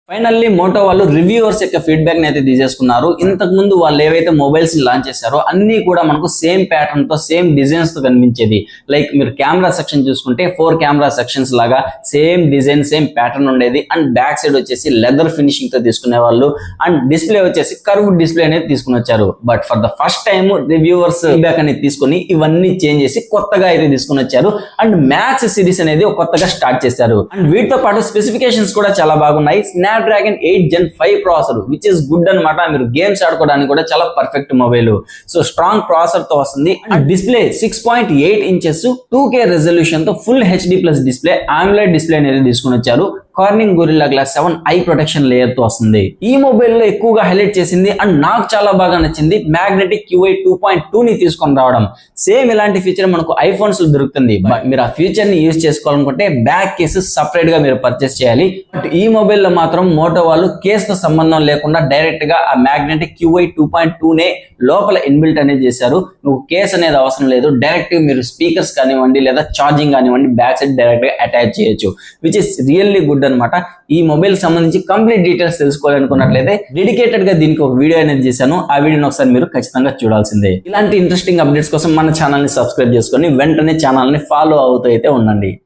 Finally Moto వాళ్ళు reviewers యొక్క feedback ని అయితే తీసేసుకున్నారు. ఇంతకు ముందు వాళ్ళు ఏవైతే మొబైల్స్ ని లాంచ్ చేశారో అన్ని కూడా మనకు సేమ్ ప్యాటర్న్ తో సేమ్ డిజైన్స్ తో కనిపించేది. లైక్ మీరు కెమెరా సెక్షన్ చూసుకుంటే 4 కెమెరా సెక్షన్స్ లాగా సేమ్ డిజైన్ సేమ్ ప్యాటర్న్ ఉండేది. అండ్ బ్యాక్ సైడ్ వచ్చేసి లెదర్ ఫినిషింగ్ తో తీసుకునే వాళ్ళు. అండ్ డిస్ప్లే వచ్చేసి కర్వ్ డిస్ప్లే అనేది తీసుకుని వచ్చారు. But for the first time reviewers feedback అనేది తీసుకుని ఇవన్నీ చేంజ్ చేసి కొత్తగా అయితే తీసుకుని వచ్చారు. అండ్ మ్యాక్స్ సిరీస్ అనేది కొత్తగా స్టార్ట్ చేశారు. అండ్ వీటితో పాటు స్పెసిఫికేషన్స్ కూడా చాలా బాగున్నాయి. Snapdragon 8 Gen 5 processor which is good అన్నమాట. మీరు గేమ్స్ ఆడుకోవడానికి కూడా చాలా perfect mobile. So strong processor తో వస్తుంది. And display 6.8 inches 2K resolution తో full HD+ display AMOLED display అనేది తీసుకుని వచ్చారు. Corning Gorilla Glass 7 I protection layer తో వస్తుంది. ఈ మొబైల్ లో ఎక్కువగా హైలైట్ చేసింది అండ్ నాకు చాలా బాగా నచ్చింది మ్యాగ్నెటిక్ UI 2.2 ని తీసుకొని రావడం. సేమ్ ఇలాంటి ఫీచర్ మనకు ఐఫోన్స్ లో దొరుకుతుంది. బట్ మీరు ఆ ఫీచర్ ని యూజ్ చేసుకోవాలనుకుంటే బ్యాక్ కేసు సపరేట్ గా మీరు పర్చేస్ చేయాలి. బట్ ఈ మొబైల్ లో మాత్రం మోటో వాళ్ళు కేస్ తో సంబంధం లేకుండా డైరెక్ట్ గా ఆ మ్యాగ్నెటిక్ UI 2.2 నే లోపల ఇన్బిల్ట్ అనేది చేశారు. నువ్వు కేస్ అనేది అవసరం లేదు. డైరెక్ట్ మీరు స్పీకర్స్ కానివ్వండి లేదా ఛార్జింగ్ కానివ్వండి బ్యాక్ సైడ్ డైరెక్ట్ గా అటాచ్ చేయొచ్చు. విచ్ ఇస్ రియల్లీ గుడ్ అనమాట. ఈ మొబైల్ సంబంధించి కంప్లీట్ డీటెయిల్స్ తెలుసుకోవాలనుకున్నట్లయితే డెడికేటెడ్ గా దీనికి ఒక వీడియో అనేది చేశాను. ఆ వీడియోని ఒకసారి మీరు ఖచ్చితంగా చూడాల్సిందే. ఇలాంటి ఇంట్రెస్టింగ్ అప్డేట్స్ కోసం మన ఛానల్ ని సబ్స్క్రైబ్ చేసుకొని వెంటనే ఛానల్ ని ఫాలో అవుతూ అయితే ఉండండి.